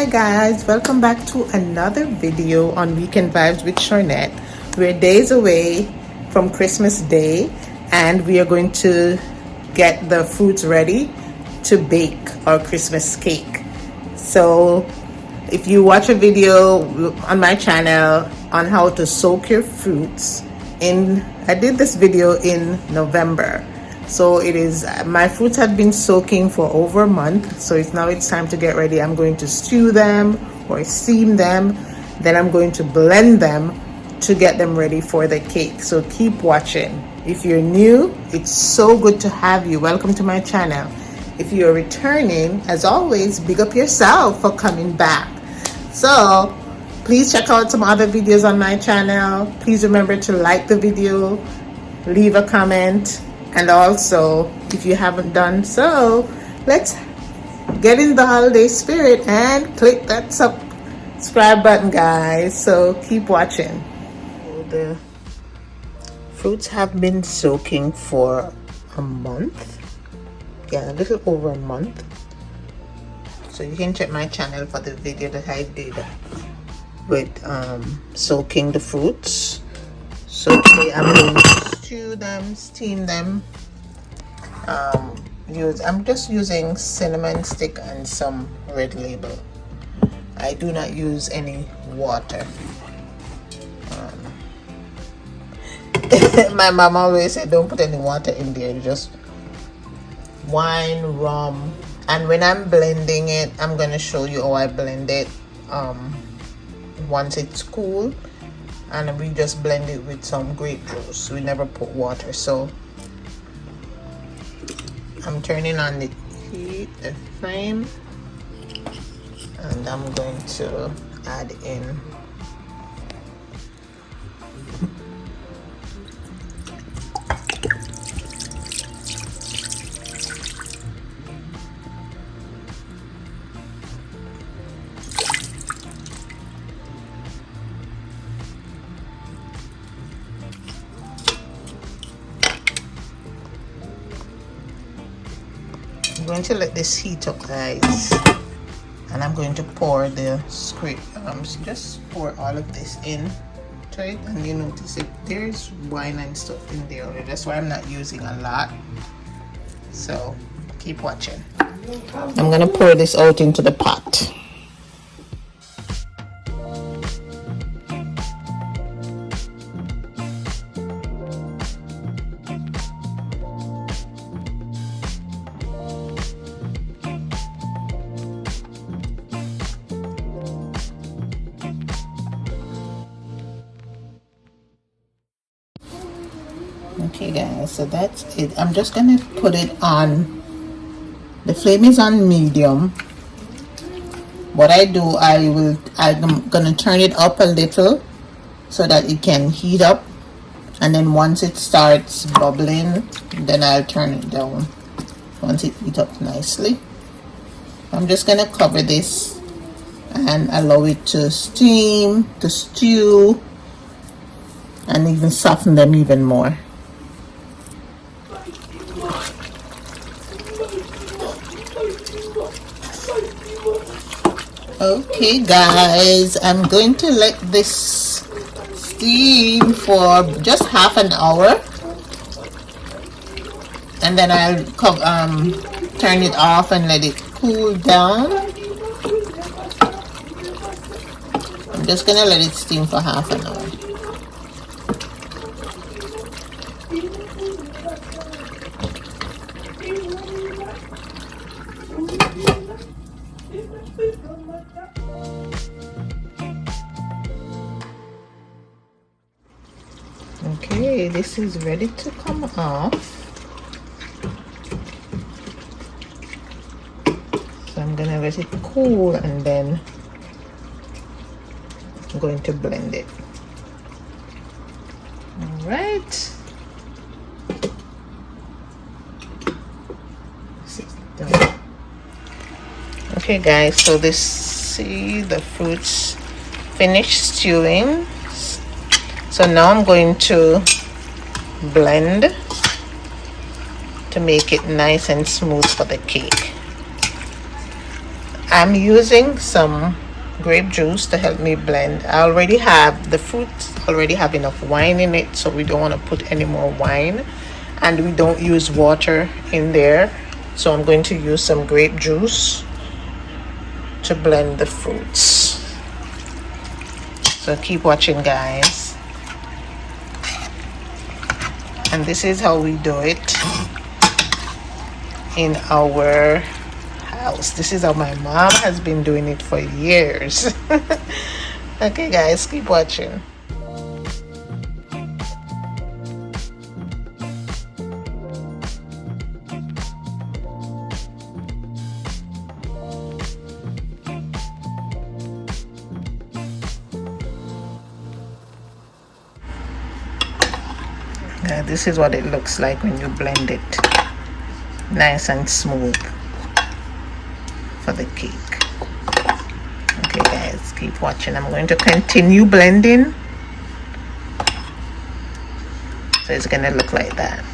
Hi guys, welcome back to another video on Weekend Vibes with Charnette. We're days away from Christmas Day and we are going to get the fruits ready to bake our Christmas cake. So if you watch a video on my channel on how to soak your fruits I did this video in November. So it is, my fruits have been soaking for over a month. So it's time to get ready. I'm going to stew them or steam them. Then I'm going to blend them to get them ready for the cake. So keep watching. If you're new, it's so good to have you. Welcome to my channel. If you're returning, as always, big up yourself for coming back. So please check out some other videos on my channel. Please remember to like the video, leave a comment, and also if you haven't done so, let's get in the holiday spirit and click that subscribe button, guys. So keep watching. The fruits have been soaking for a month. Yeah, a little over a month. So you can check my channel for the video that I did with soaking the fruits. So today I'm going to stew them, steam them. I'm just using cinnamon stick and some red label. I do not use any water. My mom always said don't put any water in there, just wine, rum. And when I'm blending it, I'm gonna show you how I blend it once it's cool. And we just blend it with some grape juice. We never put water. So I'm turning on the flame, and I'm going to add in I'm going to let this heat up, guys, and I'm going to pour the scrape. Just pour all of this in to it, and you notice it. There's wine and stuff in there already. That's why I'm not using a lot. So keep watching. I'm gonna pour this out into the pot. Okay guys, so that's it. I'm just gonna put it on, the flame is on medium. What I do, I'm gonna turn it up a little so that it can heat up, and then once it starts bubbling, then I'll turn it down once it heats up nicely. I'm just gonna cover this and allow it to steam, to stew, and even soften them even more. Okay guys, I'm going to let this steam for just half an hour, and then I'll turn it off and let it cool down. I'm just gonna let it steam for half an hour. Okay, this is ready to come off. So I'm gonna let it cool, and then I'm going to blend it. All right. Done. Okay guys, so see the fruits finished stewing. So now I'm going to blend to make it nice and smooth for the cake. I'm using some grape juice to help me blend. I already have the fruit, already have enough wine in it, so we don't want to put any more wine, and we don't use water in there. So I'm going to use some grape juice to blend the fruits. So keep watching, guys. And this is how we do it in our house. This is how my mom has been doing it for years. Okay, guys, keep watching. This is what it looks like when you blend it. Nice and smooth for the cake. Okay, guys, keep watching. I'm going to continue blending. So it's going to look like that.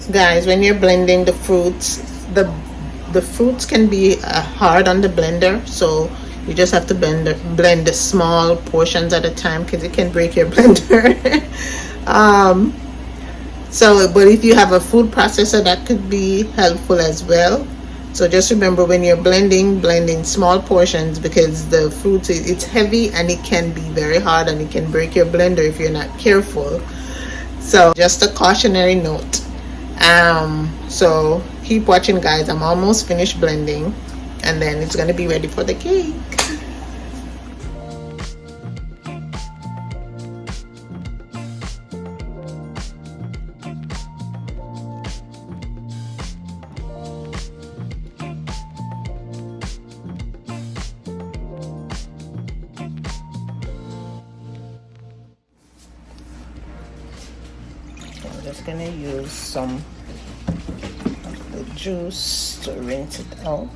Guys, when you're blending the fruits, the fruits can be hard on the blender, so you just have to blend the small portions at a time, because it can break your blender. But if you have a food processor, that could be helpful as well. So just remember, when you're blending small portions, because the fruit, it's heavy and it can be very hard and it can break your blender if you're not careful. So just a cautionary note. So keep watching, guys. I'm almost finished blending, and then it's gonna be ready for the cake. I'm just gonna use some of the juice to rinse it out.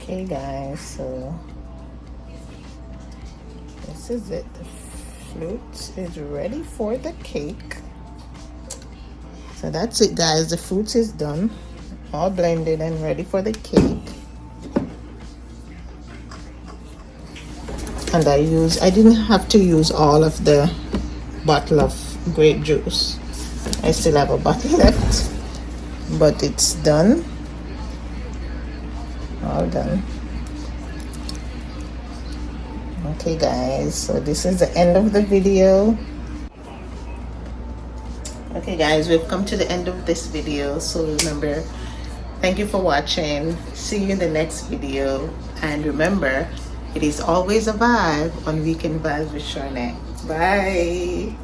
Okay, guys, so this is it. The fruit is ready for the cake. So that's it, guys. The fruit is done, all blended and ready for the cake. And I didn't have to use all of the bottle of grape juice. I still have a bottle left, but it's done, all done. Okay, guys, so this is the end of the video. Okay, guys, we've come to the end of this video. So remember, thank you for watching. See you in the next video. And remember, it is always a vibe on Weekend Vibes with Charnette. Bye.